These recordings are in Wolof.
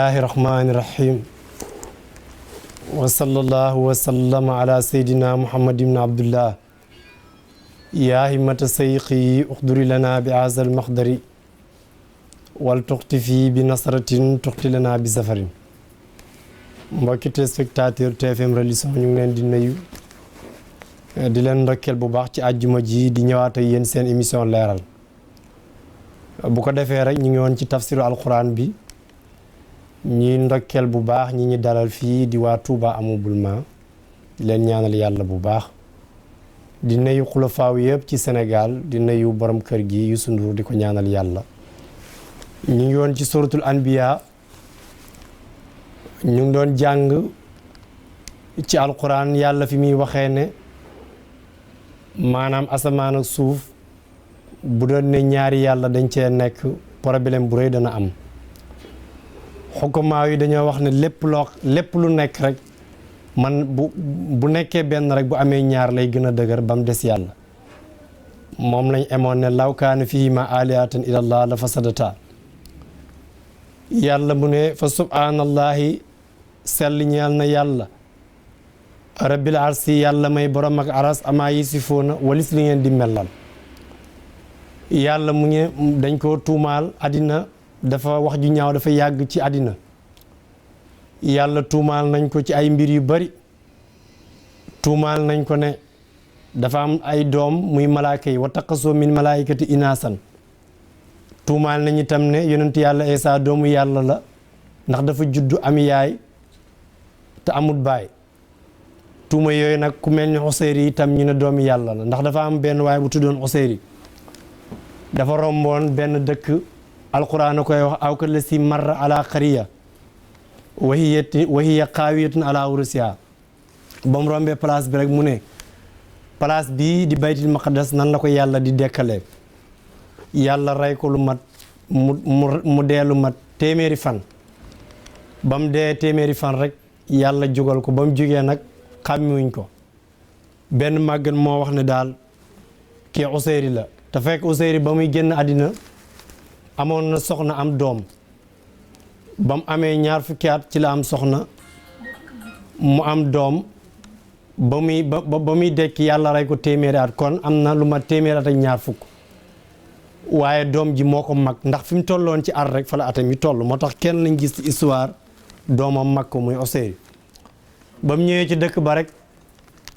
bismillahi rahmani rahim wa sallallahu wa sallama ala sayyidina muhammad ibn abdullah yaa himmata sayqi uxduri lana bi azal maxdari wal tuxti fii bi nasratin tuxti lana bi safarin. mbokki téléspectateur TFM religion ñu ngi leen di nuyu di leen ndokkeel bu baax ci àjjuma ji di ñëwaat ak yéen seen émission leeral. bu ko defee rek ñu ngi woon ci tafsiru alquran bi ñi ndokkeel bu baax ñi dalal fii di waa Touba Ameublement di leen ñaanal yàlla bu baax di nuyu xulafaaw yëpp ci Sénégal di nuyu borom kër gi Youssou Ndour di ko ñaanal yàlla. ñu ngi woon ci suratul anbiya ñu ngi doon jàng ci alquran yàlla fi muy waxee ne maanaam asamaan ak suuf bu doon ne ñaari yàlla dañ cee nekk problème bu rëy dana am. xukamaa yi dañoo wax ne lépp lu nekk rek man bu nekkee benn rek bu amee ñaar lay gën a dëgër ba mu des yàlla. moom lañ emoon ne law kaana fiihimaa aalihatan illallah la fasadata yàlla mu ne fa subhaanallahi sell ñeel na yàlla rabbil arsi yàlla may borom ak aras amaa yasifuuna walis li ngeen di mellal. yàlla mu ne dañ ko tuumaal àddina dafa wax ju ñaaw dafa yàgg ci àddina yàlla tuumaal nañ ko ci ay mbir yu bari tuumaal nañ ko ne dafa am ay doom muy malaaka yi wa taqasoo min malaayikati inaasan tuumaal nañ itam ne yonent yàlla Isaa doomu yàlla la ndax dafa juddu am yaay te amut baay. tuuma yooyu nag ku mel ni Useyri itam ñu ne doomu yàlla la ndax dafa am benn waay bu tuddoon Useyri dafa romboon benn dëkk alquran a koy wax aw ka la si marra ala xariya wahiya xaawiyatun ala urusiha ba mu rombee place bi rek mu ne place bii di baytil maqaddas nan la ko yàlla di dekkalee yàlla rey ko lu mat mu dee lu mat téeméeri fan ba mu dee téeméeri fan rek yàlla jógal ko ba mu jógee nag xàmmiwuñ ko benn màggan moo wax ne daal kii Useyri la te fekk Useyri ba muy génn àddina amoon na soxna am doom ba mu amee ñaar fukki at ci la am soxna mu am doom ba muy dekki yàlla rey ko téeméeri at kon am na lu ma téeméeri at ak ñaar fukk waaye doom ji moo ko mag ndax fi mu tolloon ci at rek fa la atam yi toll moo tax kenn lañ gis ci histoire doomam mag ko muy Useyri ba mu ñëwee ci dëkk ba rek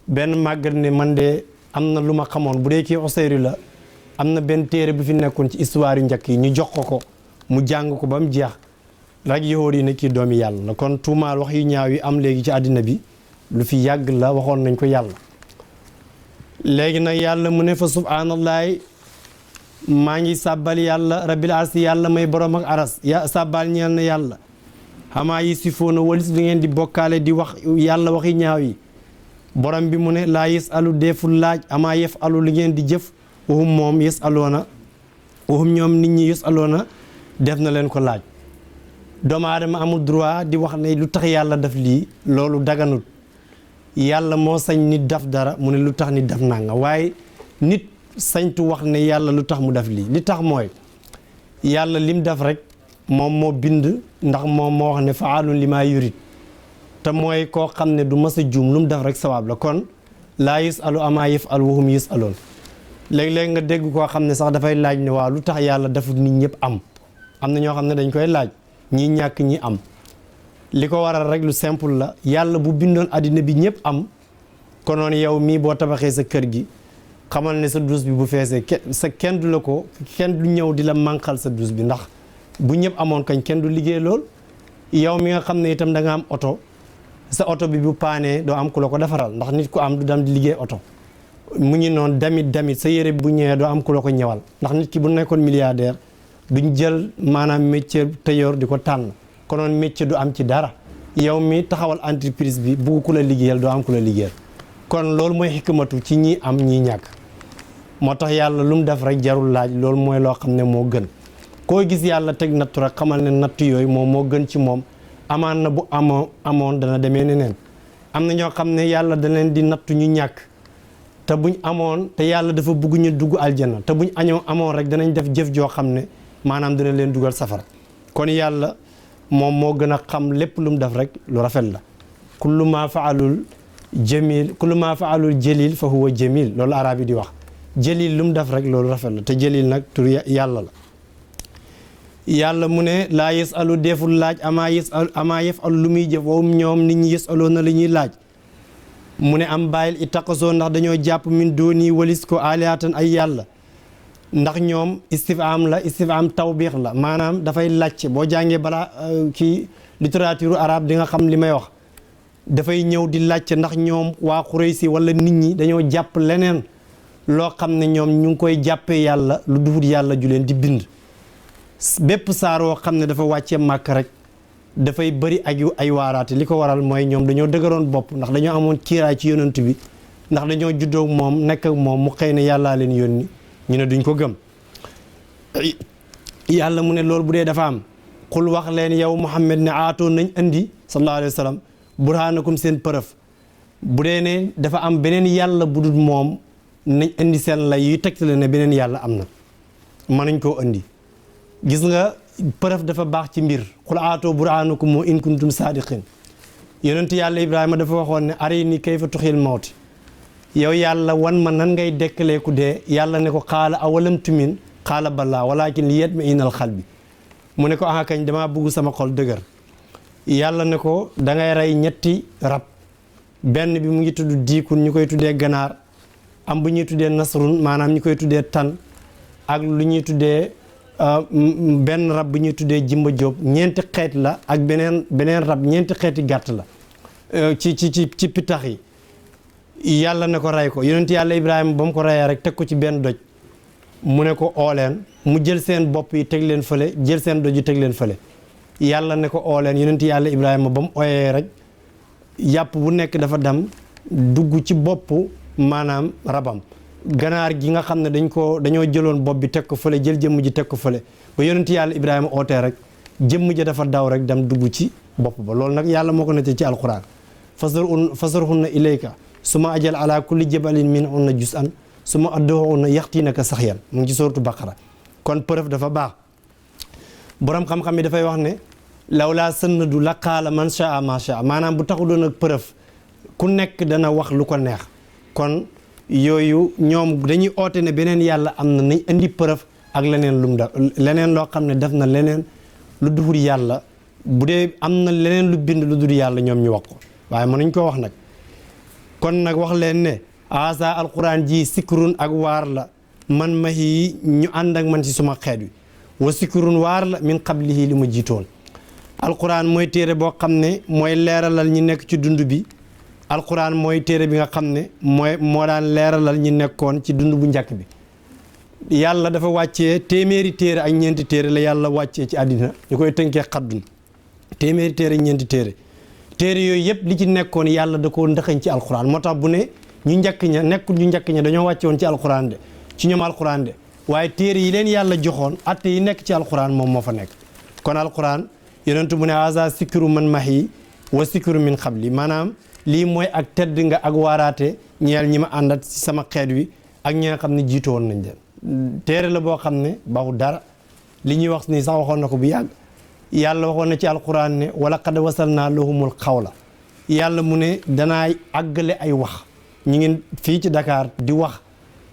benn màggat ne man de am na lu ma xamoon bu dee kii Useyri la am na benn téere bu fi nekkoon ci histoire yu njëkk yi ñu jox ko mu jàng ko ba mu jeex rek yahuud yi ne kii doomi yàlla la kon tuumaal wax yu ñaaw yi am léegi ci àddina bi lu fi yàgg la waxoon nañ ko yàlla. léegi nag yàlla mu ne fa subhaanallahi maa ngi sàbbal yàlla rabbil arsi yàlla may borom ak aras ya sàbbal ñeel na yàlla xamaa yi si foona walis li ngeen di bokkaale di wax yàlla waxi ñaaw yi borom bi mu ne laa yes alu deeful laaj amaa yef alu li ngeen di jëf waxum moom yes aloona waxum ñoom nit ñi yes aloona def na leen ko laaj. doomu aadama amul droit di wax ne lu tax yàlla def lii loolu daganut yàlla moo sañ nit def dara mu ne lu tax nit def nanga waaye nit sañtu wax ne yàlla lu tax mu def lii li tax mooy yàlla lim def rek moom moo bind ndax moom moo wax ne faalun li maa yurid te mooy koo xam ne du mas a juum lu mu def rek sawaab la kon laa yus alu amaa yëf alu waxum yus aloon léeg-léeg nga dégg koo xam ne sax dafay laaj ne waaw lu tax yàlla defut nit ñëpp am na ñoo xam ne dañ koy laaj ñi ñàkk ñi am li ko waral rek lu simple la yàlla bu bindoon àddina bi ñëpp am konoon yow mii boo tabaxee sa kër gi xamal ne sa douche bi bu feesee kenn du la ko kenn du ñëw di la manqal sa douche bi ndax bu ñëpp amoon kañ kenn du liggéey lool. yow mi nga xam ne itam da nga am oto sa oto bi bu paanee doo am ku la ko defaral ndax nit ku am du dem di liggéey oto mu ngi noonu damit sa yére bi bu ñëwee doo am ku la ko ñëwal ndax nit ki bu nekkoon milliardaire duñ jël maanaam métier tailleur di ko tànn konoon métier du am ci dara yow mi taxawal entreprise bi bugg ku la liggéeyal doo am ku la liggéeyal kon loolu mooy xikmatu ci ñi am ñi ñàkk moo tax yàlla lu mu def rek jarul laaj loolu mooy loo xam ne moo gën koo gis yàlla teg nattu rek xamal ne nattu yooyu moom moo gën ci moom amaan na bu amoon dana demee neneen am na ñoo xam ne yàlla da leen di nattu ñu ñàkk te buñ amoon te yàlla dafa bugg ñu dugg aljana te buñ amoon rek danañ def jëf joo xam ne maanaam dina leen dugal safara kon yàlla moom moo gën a xam lépp lu mu def rek lu rafet la kullu ma faalul jalil fa huwa jamil loolu arab yi di wax jalil lu mu def rek loolu rafet la te jalil nag tur yàlla la yàlla mu ne laa yasalu deful laaj amaa yafal lu muy jëf wowum ñoom nit ñi yasaloo na li ñuy laaj mu ne am bàyyil ittaqasoo ndax dañoo jàpp min dooni walis ko alihatan ay yàlla ndax ñoom istifham la istifham tawbiix la maanaam dafay laajte boo jàngee balaa kii littérature arabe di nga xam li may wax dafay ñëw di laajte ndax ñoom waa Quraysi wala nit ñi dañoo jàpp leneen loo xam ne ñoom ñu ngi koy jàppee yàlla lu duhut yàlla ju leen di bind bépp saar woo xam ne dafa wàccee màkk rek dafay bëri ay waaraate li ko waral mooy ñoom dañoo dëgëroon bopp ndax dañoo amoon kiiraay ci yonent bi ndax dañoo juddoo moom nekk ak moom mu xëy ne yàllaa leen yónni ñu ne duñ ko gëm yàlla mu ne loolu bu dee dafa am xul wax leen yow Muhammad ne aatoon nañ andi sallallahu alayhi wa sallam burhaanakum seen përëf bu dee ne dafa am beneen yàlla bu dul moom nañ indi seen lay yuy tegtale ne beneen yàlla am na mën nañ koo andi gis nga përëf dafa baax ci mbir xul aatoo burhaanakum in kuntum saadiqin yonent yàlla Ibrahima dafa waxoon ne arini kayfa tuxil mawti yow yàlla wan ma nan ngay dekkalee ku dee yàlla ne ko xaala awalam tumin xaala balaa walakin li yatma'inna al-qalbi mu ne ko ah kañ damaa bëgg sama xol dëgër yàlla ne ko da ngay rey ñetti rab benn bi mu ngi tudd diikun ñu koy tuddee ganaar am bu ñuy tuddee nasrun maanaam ñu koy tuddee tan ak lu ñuy tuddee benn rab bu ñuy tuddee jimba jóob ñeenti xeet la ak beneen rab ñeenti xeeti gàtt la ci pitax yi yàlla ne ko rey ko yonent yàlla Ibrahima ba mu ko reyee rek teg ko ci benn doj mu ne ko ooleen mu jël seen bopp yi teg leen fële jël seen doj yi teg leen fële yàlla ne ko ooleen yonent yàlla Ibrahima ba mu ooyee rek yàpp bu nekk dafa dem dugg ci bopp maanaam rabam ganaar gi nga xam ne dañoo jëloon bopp bi teg ko fële jël jëmm ji teg ko fële ba yonent yàlla Ibrahima ootee rek jëmm ji dafa daw rek dem dugg ci bopp ba loolu nag yàlla moo ko nettee ci alquran fasarhunna ilayka suma ajal ala kulli jabalin min unna juz'an suma adduhunna yaxtiinaka saxyan mu ngi ci sooratu baqara kon preuve dafa baax borom xam-xam yi dafay wax ne lawlaa sannadu la qaala man shaa ma shaa maanaam bu taxu doon ak preuve ku nekk dana wax lu ko neex kon yooyu ñoom dañuy oote ne beneen yàlla am na nañ indi preuve ak leneen lu mu def leneen loo xam ne def na leneen lu dul yàlla bu dee am na leneen lu bind lu dul yàlla ñoom ñu wax ko waaye mënuñ koo wax nag kon nag wax leen ne asa alquran ji sikrun ak waar la man mahi ñu ànd ak man ci suma xeet wi wa sikrun waar la min qablihi li ma jiitoon alquran mooy téere boo xam ne mooy leeralal ñi nekk ci dund bi alquran mooy téere bi nga xam ne moo daan leeralal ñi nekkoon ci dund bu njëkk bi yàlla dafa wàccee téeméeri téere ak ñeenti téere la yàlla wàccee ci àddina ñu koy tënkee xaddun téeméeri téere ak ñeenti téere yooyu yëpp li ci nekkoon yàlla da koo ndëxañ ci alquran moo tax bu ne ñu njëkk ña nekkul ñu njëkk ña dañoo wàcce woon ci alquran de ci ñoom alquran de waaye téere yi leen yàlla joxoon atte yi nekk ci alquran moom moo fa nekk kon alquran yonentu mu ne haza sikru man mahi wa sikru min qabli maanaam lii mooy ak tedd nga ak waaraate ñeel ñi ma àndat ci sama xeet wi ak ñi nga xam ne jiitu woon nañ leen téere la boo xam ne baxu dara li ñuy wax nii sax waxoon na ko bu yàgg yàlla waxoon na ci alquran ne wala qad wasalna lahumul xawla yàlla mu ne danaa àggale ay wax ñu ngi fii ci Dakar di wax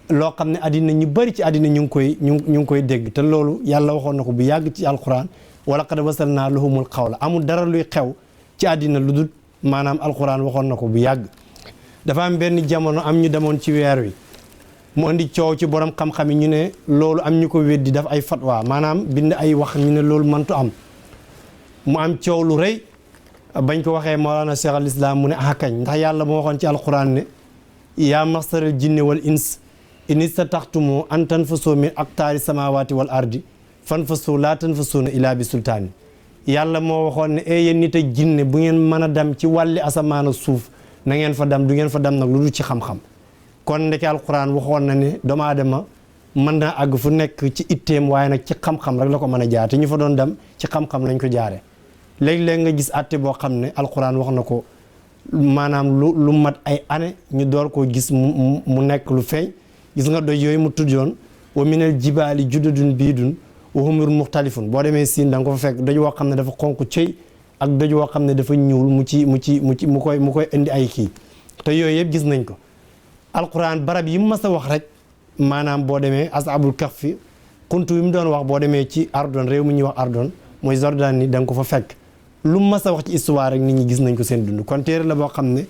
loo xam ne addina ñu bëri ci addina ñu ngi koy dégg te loolu yàlla waxoon na ko bu yàgg ci alquran wala qad wasalna lahumul xawla amul dara luy xew ci addina lu dul maanaam alquran waxoon na ko bu yàgg dafa am benn jamono am ñu demoon ci weer wi mu indi coow ci borom xam-xam yi ñu ne loolu am ñu ko weddi daf ay fatwa maanaam bind ay wax ñu ne loolu mëntu am mu am coow lu rëy bañ ko waxee Mawlana Cheikh al Islam mu ne akañ ndax yàlla moo waxoon ci alquran ne yaa maxsaral jinni wal ins in istataxtumu an tanfasu min aqtaari samawati wal ardi fanfasu laa tanfasuuna ilaa bi sultaani yàlla moo waxoon ne yéen nit ak jinne bu ngeen mën a dem ci wàlli asamaan ak suuf na ngeen fa dem du ngeen fa dem nag lu dul ci xam-xam kon ndeke alquran waxoon na ne doomu aadama mën naa àgg fu nekk ci itteem waaye nag ci xam-xam rek la ko mën a jaar te ñu fa doon dem ci xam-xam lañ ko jaare léeg-léeg nga gis atte boo xam ne alquran wax na ko maanaam lu mat ay année ñu door koo gis mu nekk lu feeñ gis nga doj yooyu mu tuddoon wa minal jibaali judadun biidun wa humrun muxtalifun boo demee siin da nga ko fa fekk doj woo xam ne dafa xonk cëy ak doj woo xam ne dafa ñuul mu koy indi ay kii te yooyu yëpp gis nañ ko alquran barab yi mu mas a wax rek maanaam boo demee ashabul kahfi xuntu yi mu doon wax boo demee ci Ardon réew mi ñuy wax Ardon mooy Jordan ni da nga ko fa fekk lu mu mas a wax ci histoire rek nit ñi gis nañ ko seen dund kon téere la boo xam ne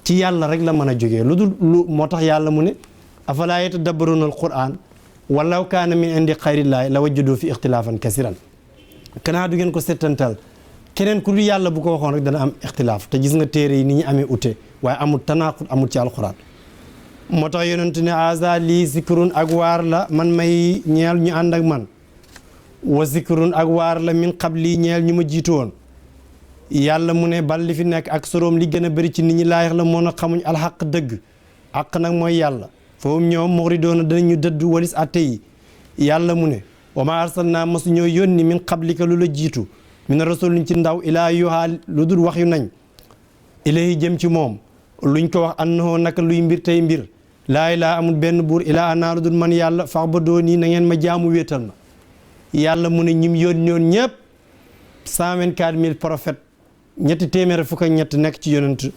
ci yàlla rek la mën a jógee lu moo tax yàlla mu ne afalaa yatadabbaruuna alquran walaw kaana min indi xayrillaahi la wajjadu fi ixtilaafan kasiran kanaa du ngeen ko settantal keneen ku du yàlla bu ko waxoon rek dana am ixtilaaf te gis nga téere yi ni ñu amee ute waaye amul tanaaqud amul ci alquran moo tax yonent ne aza lii zikrun ak waar la man may ñeel ñu ànd ak man wa zikrun ak waar la min qabli ñeel ñu ma jiitu woon yàlla mu ne bal li fi nekk ak soroom li gën a bëri ci nit ñi laayax la moo na xamuñ alxaq dëgg àq nag mooy yàlla foofu ñoom muxridoona danañu dëdd walis atte yi yàlla mu ne wa ma arsalnaa masu ñoo yónni min qablika lu la jiitu min rasulin ci ndaw ilaa yuhaa lu dul wax yu nañ ilahi jëm ci moom luñ ko wax annahoo naka luy mbir tey mbir laa ilaa amul benn buur ilaa anaa lu dul man yàlla fax ba doo nii na ngeen ma jaamu wéetal ma yàlla mu ne ñim yónni woon ñëpp 124 000 prophètes ñetti téeméer fukk ak ñett nekk ci yonent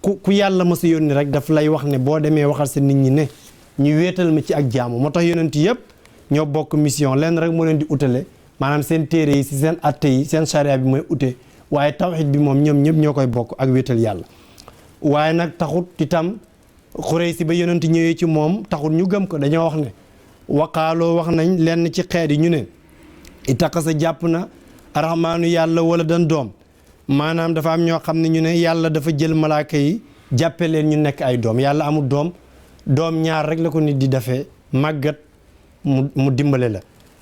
ku yàlla ma sa yónni rek daf lay wax ne boo demee waxal sa nit ñi ne ñu wéetal ma ci ak jaamu moo tax yonent yëpp ñoo bokk mission lenn rek moo leen di utale maanaam seen téere yi si seen atte yi seen charia bi mooy ute waaye tawxid bi moom ñoom ñëpp ñoo koy bokk ak wéetal yàlla waaye nag taxut itam xurey si ba yonent ñëwee ci moom taxut ñu gëm ko dañoo wax ne waqaaloo wax nañ lenn ci xeet yi ñu ne itaqasa jàpp na arahmaanu yàlla wala dan doom maanaam dafa am ñoo xam ne ñu ne yàlla dafa jël malaaka yi jàppe leen ñu nekk ay doom yàlla amul doom ñaar rek la ko nit di defee màggat mu dimbale la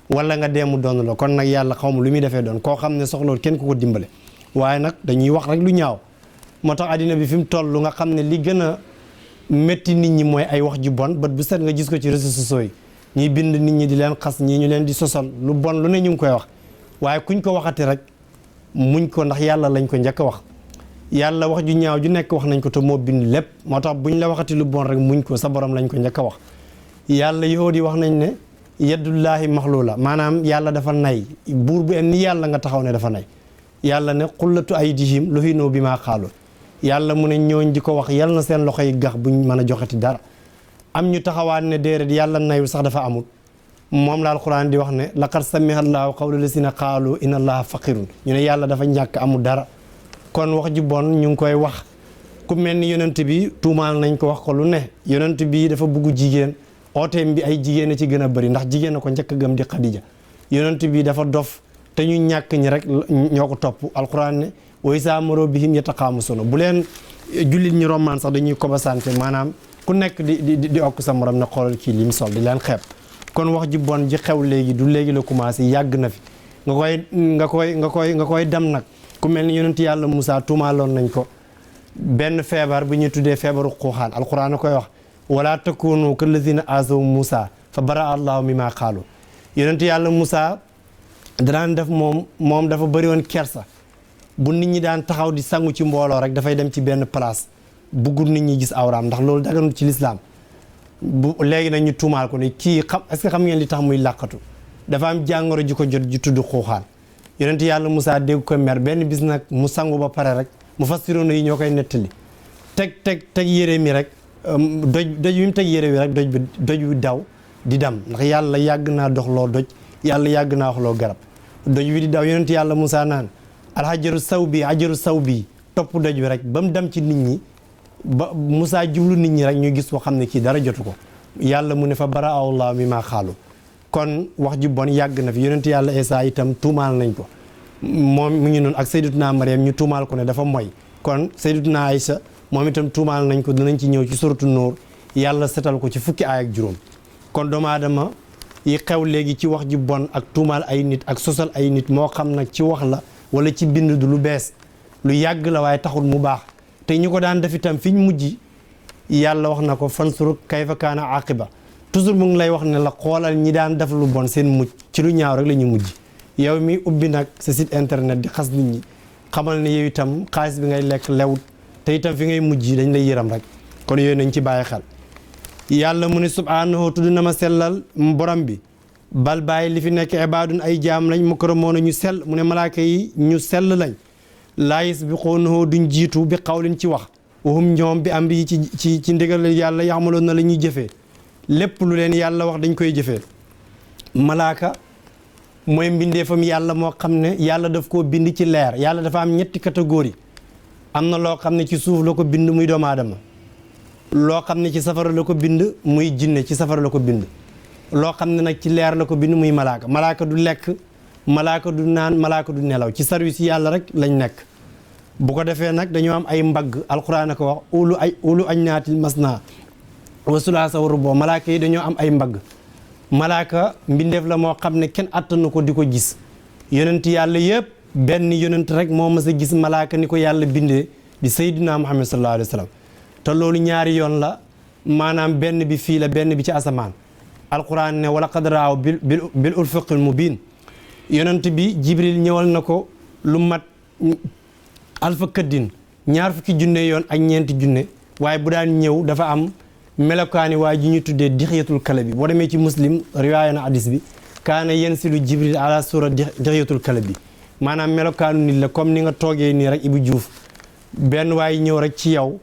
wala nga dee mu doon la kon nag yàlla xaw ma lu muy defee doon koo xam ne soxlawul kenn ku ko dimbale waaye nag dañuy wax rek lu ñaaw moo tax àddina bi fi mu toll nga xam ne li gën a métti nit ñi mooy ay wax ju bon bët bu set nga gis ko ci réseaux sociaux yi ñuy bind nit ñi di leen xas ñii ñu leen di sosal lu bon lu ne ñu ngi koy wax waaye kuñ ko waxati rek muñ ko ndax yàlla lañ ko njëkk a wax yàlla wax ju ñaaw ju nekk wax nañ ko te moo bind lépp moo tax buñ la waxati lu bon rek muñ ko sa borom lañ ko njëkk a wax yàlla yow di wax nañ ne yaddullaahi maxluula maanaam yàlla dafa nay buur bu en ni yàlla nga taxaw ne dafa nay yàlla ne xullatu aydihim luhinoo bi maa xaalu yàlla mu ne ñooñ di ko wax yal na seen loxo yi gax buñ mën a joxeti dara am ñu taxawaat ne déedéet yàlla nayul sax dafa amul moom la alquran di wax ne laqad samiha llaahu qawla lasina qaalu inna allaha faqirun ñu ne yàlla dafa ñàkk amul dara kon wax ji bon ñu ngi koy wax ku mel ni yonent bi tuumaal nañ ko wax ko lu ne yonent bi dafa bugg jigéen ooteem bi ay jigéen a ci gën a bëri ndax jigéen a ko njëkk a gëm di Xadija yonent bi dafa dof te ñu ñàkk ñi rek ñoo ko topp alquran ne wa izaa marruu bihim yataqaamasuuna bu leen jullit ñi romaan sax dañuy kobasante maanaam ku nekk di okk sa morom ne xoolal kii li mu sol di leen xeeb kon wax ji bon ji xew léegi du léegi la commencé yàgg na fi nga koy dem nag ku mel ni yonent yàlla Moussa tuumaaloon nañ ko benn feebar bu ñuy tuddee feebaru xuuxaan alquran a koy wax wala takunu kallazina azaw Moussa fa bara allahu mimma qaalu yonent yàlla Moussa danaan def moom dafa bëri woon kersa bu nit ñi daan taxaw di sangu ci mbooloo rek dafay dem ci benn place buggul nit ñi gis awraam ndax loolu daganul ci lislaam bu léegi nag ñu tuumaal ko ne kii est-ce que xam ngeen li tax muy làqatu dafa am jàngoro ji ko jot ji tudd xuuxaan yonent yàlla Moussa dégg ko mer benn bis nag mu sangu ba pare rek mu fassiroon yi ñoo koy nettali teg yére mi rek doj bi mu teg yére wi rek doj bi daw di dem ndax yàlla yàgg naa doxloo doj yàlla yàgg naa waxloo garab doj bi di daw yonent yàlla Moussa naan alhajaru saw bi topp doj bi rek ba mu dem ci nit ñi ba Moussa jublu nit ñi rek ñu gis ko xam ne kii dara jotu ko yàlla mu ne fa bara Allah mi maa xaalu kon wax ju bon yàgg na fi yonent yàlla Isa itam tuumaal nañ ko moom mu ngi noonu ak sayyidatuna Maryam ñu tuumaal ko ne dafa moy kon sayyidatuna Aïcha moom itam tuumaal nañ ko dinañ ci ñëw ci suratu Nuur yàlla setal ko ci fukki aay ak juróom kon doomu aadama yi xew léegi ci wax ju bon ak tuumaal ay nit ak sosal ay nit moo xam nag ci wax la wala ci bind du lu bees lu yàgg la waaye taxul mu baax te ñu ko daan def itam fi ñu mujj yàlla wax na ko fansur kayfa kaana aqiba toujours mu ngi lay wax ne la xoolal ñi daan def lu bon seen mujj ci lu ñaaw rek la ñu mujj yow mi ubbi nag sa site internet di xas nit ñi xamal ne yow itam xaalis bi ngay lekk lewut te itam fi ngay mujj dañ lay yëram rek kon yooyu nañ ci bàyyi xel yàlla mu ne subhaanahu tudd na ma sellal borom bi bal bàyyi li fi nekk ibaadun ay jaam lañ mukramoona ñu sell mu ne malaaka yi ñu sell lañ laa yasbiquunahu duñ jiitu bi qawlin ci wax wahum ñoom bi amri ci ndigal yàlla yaxmaloon na la ñuy jëfee lépp lu leen yàlla wax dañ koy jëfee malaaka mooy mbindeefam yàlla moo xam ne yàlla daf koo bind ci leer yàlla dafa am ñetti catégorie am na loo xam ne ci suuf la ko bind muy doomu aadama loo xam ne ci safara la ko bind muy jinne ci safara la ko bind loo xam ne nag ci leer la ko bind muy malaaka malaaka du lekk malaaka du naan malaaka du nelaw ci service yàlla rek lañ nekk bu ko defee nag dañoo am ay mbagg alquran a ko wax ulu ajnaatil masna wa sulaasa wa rubo malaaka yi dañoo am ay mbagg malaaka mbindeef la moo xam ne kenn attanu ko di ko gis yonent yàlla yëpp benn yonent rek moo mas a gis malaaka ni ko yàlla bindee di sayyidina muhammad sallallahu alayhi wa sallam te loolu ñaari yoon la maanaam benn bi fii la benn bi ci asamaan alquran ne wala qad raaw bil ufuqil mubin yonent bi jibril ñëwal na ko lu mat alfa këddin ñaar fukki junne yoon ak ñeenti junne waaye bu daan ñëw dafa am melokaani waaye ji ñu tuddee dixiyatul kala bi boo demee ci muslim riwaaya na hadis bi kaana yansilu jibril ala sura dixiyatul kala bi maanaam melokaanu nit la comme ni nga toogee nii rek Ibou Diouf benn waaye ñëw rek ci yow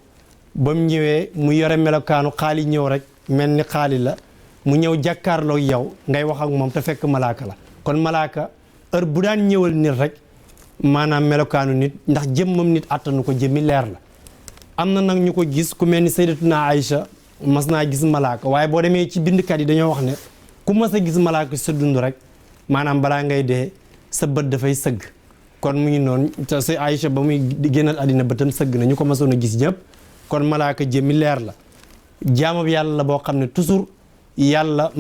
ba mu ñëwee mu yore melokaanu xaali ñëw rek mel ni xaali la mu ñëw jàkkaarloog yow ngay wax ak moom te fekk malaaka la kon malaaka heure bu daan ñëwal nit rek maanaam melokaanu nit ndax jëmmam nit attanu ko jëmmi leer la am na nag ñu ko gis ku mel ni sayyidatuna Aïcha mas naa gis malaaka waaye boo demee ci bindkat yi dañoo wax ne ku mas a gis malaaka sa dund rek maanaam balaa ngay dee sa bët dafay sëgg kon mu ngi noonu te sa Aïcha ba muy génnal àddina bëtam sëgg na ñu ko masoon a gis ñëpp kon malaaka jëmmi leer la jaamab yàlla la boo xam ne toujours yàlla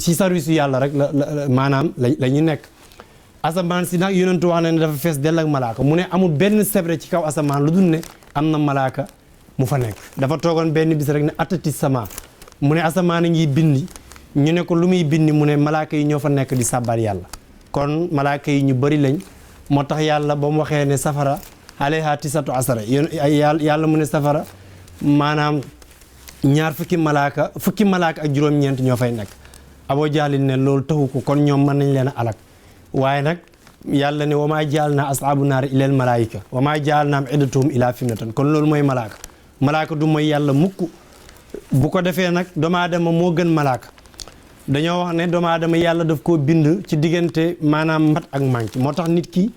ci service yàlla rek la maanaam la ñu nekk asamaan si nag yonentu wax na ne dafa fees dell ak malaaka mu ne amul benn sebre ci kaw asamaan lu dul ne am na malaaka mu fa nekk dafa toogoon benn bis rek ne atati sama mu ne asamaan a ngi bindi ñu ne ko lu muy bindi mu ne malaaka yi ñoo fa nekk di sàbbaal yàlla kon malaaka yi ñu bëri lañ moo tax yàlla ba mu waxee ne safara alayha tisatu asara yàlla mu ne safara maanaam ñaar fukki malaaka ak juróom-ñeent ñoo fay nekk Abu Jahlin ne loolu taxu ko kon ñoom mën nañ leen a alak waaye nag yàlla ne wa maa jaal naa asaabu naari ilal malaayika wa maa jaal naam iddatuhum ilaa fitnatan kon loolu mooy malaaka du mooy yàlla mukk bu ko defee nag doomu aadama moo gën malaaka dañoo wax ne doomu aadama yàlla daf koo bind ci diggante maanaam mat ak manki moo tax nit ki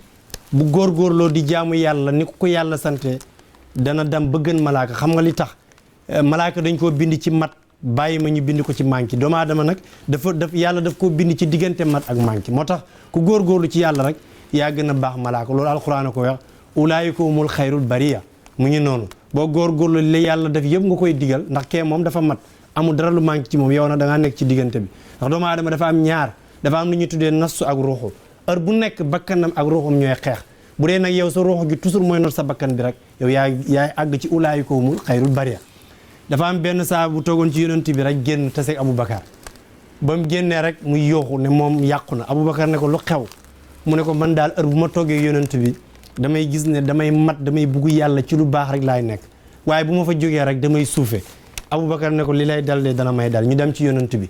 bu góorgóorloo di jaamu yàlla ni ko yàlla sante dana dem ba gën malaaka xam nga li tax malaaka dañ koo bind ci mat bàyyi ma ñu bind ko ci manki doomu aadama nag yàlla daf koo bind ci diggante mat ak manki moo tax ku góorgóorlu ci yàlla rek yaa gën a baax malaaka loolu alxuraan a ko wax ulaayika humul xayrul bariya mu ngi noonu boo góorgóorlu li yàlla def yëpp nga koy digal ndax kee moom dafa mat amul dara lu manqué ci moom yow nag da ngaa nekk ci diggante bi ndax doomu aadama dafa am ñaar dafa am lu ñuy tuddee nafsu ak ruuxu heure bu nekk bakkanam ak ruuxum ñooy xeex bu dee nag yow sa ruuxu gi toujours mooy not sa bakkan bi rek yow yaay àgg ci ulaayika humul xayrul bariya dafa am benn saa bu toogoon ci yonent bi rek génn taseeg Aboubacar ba mu génnee rek muy yooxu ne moom yàqu na Aboubacar ne ko lu xew mu ne ko man daal heure bu ma toogee yonent bi damay gis ne damay mat damay bugg yàlla ci lu baax rek laay nekk waaye bu ma fa jógee rek damay suufe Aboubacar ne ko li lay dal de dana may dal ñu dem ci yonent bi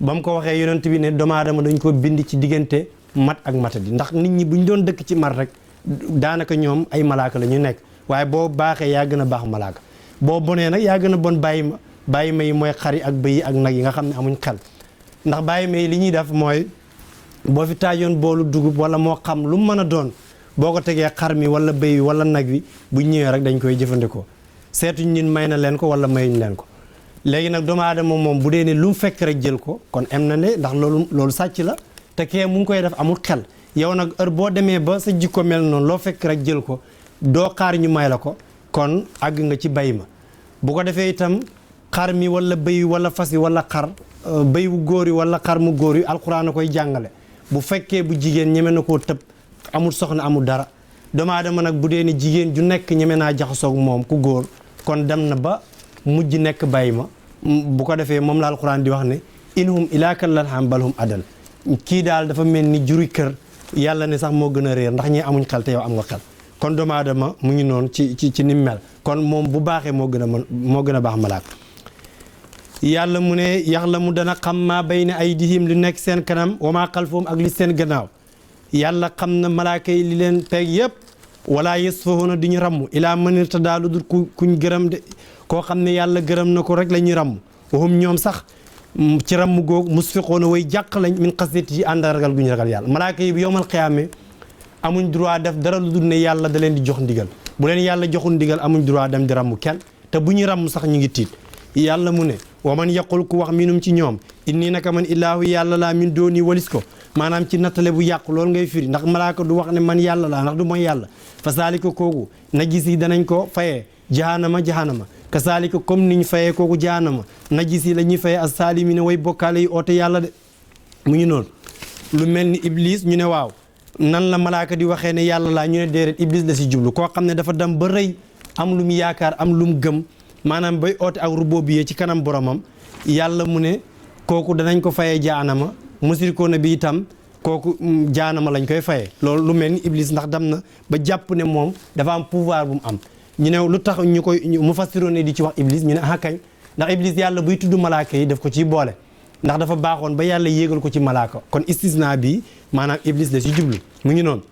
ba mu ko waxee yonent bi ne doomu aadama dañ ko bind ci diggante mat ak matadi ndax nit ñi bu ñu doon dëkk ci mat rek daanaka ñoom ay malaaka la ñu nekk waaye boo baaxee yaa gën a baax malaaka boo bonee nag yaa gën a bon bàyyi ma yi mooy xari ak bëy yi ak nag yi nga xam ne amuñ xel ndax bàyyi ma yi li ñuy def mooy boo fi taajoon boolu dugub wala moo xam lu mu mën a doon boo ko tegee xar mi wala bëy wi wala nag wi bu ñëwee rek dañ koy jëfandikoo seetuñ nit may na leen ko wala mayuñ leen ko léegi nag doomu aadama moom bu dee ne lu mu fekk rek jël ko kon am na ne ndax loolu sàcc la te kee mu ngi koy def amul xel yow nag heure boo demee ba sa jikko mel noonu loo fekk rek jël ko doo xaar ñu may la ko kon àgg nga ci bay ma bu ko defee itam xar mi wala bëy wala fas yi wala xar bëy wu góor yi wala xar mu góor yi alxuraan a koy jàngale bu fekkee bu jigéen ñeme na koo tëb amul soxna amul dara doomu aadama nag bu dee ne jigéen ju nekk ñeme naa jaxasoog moom ku góor kon dem na ba mujj nekk bàyyi ma bu ko defee moom la alxuraan di wax ne inhum ilaa kal an'aam bal hum adal kii daal dafa mel ni juri kër yàlla ne sax moo gën a réer ndax ñi amuñ xel te yow am nga xel kon doomu aadama mu ngi noonu ci ni mel kon moom bu baaxee moo gën a baax malaaka yàlla mu ne yaxlamu dana xam maa bayna aydihim lu nekk seen kanam wa maa xalfahum ak li seen gannaaw yàlla xam na malaaka yi li leen peeg yëpp wala yasfahuuna di ñu ramm ilaa man irtadaa lu dul kuñ gërëm de koo xam ne yàlla gërëm na ko rek la ñuy ramm waxum ñoom sax ci ramm googu musfiqoona way jàq lañ min xasiyati yi ànd ragal gu ñu ragal yàlla malaaka yi bi yowmal xiyaame amuñ droit def dara lu dul ne yàlla da leen di jox ndigal bu leen yàlla joxul ndigal amuñ droit dem di ramm kenn te bu ñu ramm sax ñu ngi tiit yàlla mu ne wa man yaqul ku wax minum ci ñoom inni naka man illaahu yàlla laa min dooni walis ko maanaam ci nattale bu yàqu loolu ngay firi ndax malaaka du wax ne man yàlla laa ndax du mooy yàlla fa saalika kooku najis yi danañ ko fayee jahanama ka saalika comme niñ fayee kooku jahanama najis yi la ñuy fayee as saalimina way bokkaale yi oote yàlla de mu ngi noonu lu mel ni iblis ñu ne waaw nan la malaaka di waxee ne yàlla laa ñu ne déedéet iblis la si jublu koo xam ne dafa dem ba rëy am lu mu yaakaar am lu mu gëm maanaam bay oote ak rububiyya ci kanam boromam yàlla mu ne kooku danañ ko fayee jaanama musirikoona bi itam kooku jaanama lañ koy fayee loolu lu mel ni iblis ndax dem na ba jàpp ne moom dafa am pouvoir bu mu am ñu ne lu tax ñu koy mu fassiroon ne di ci wax iblis ñu ne ah kañ ndax iblis yàlla buy tudd malaaka yi daf ko ciy boole ndax dafa baaxoon ba yàlla yéegal ko ci malaaka kon istisna bi maanaam iblis la si jublu mu ngi noonu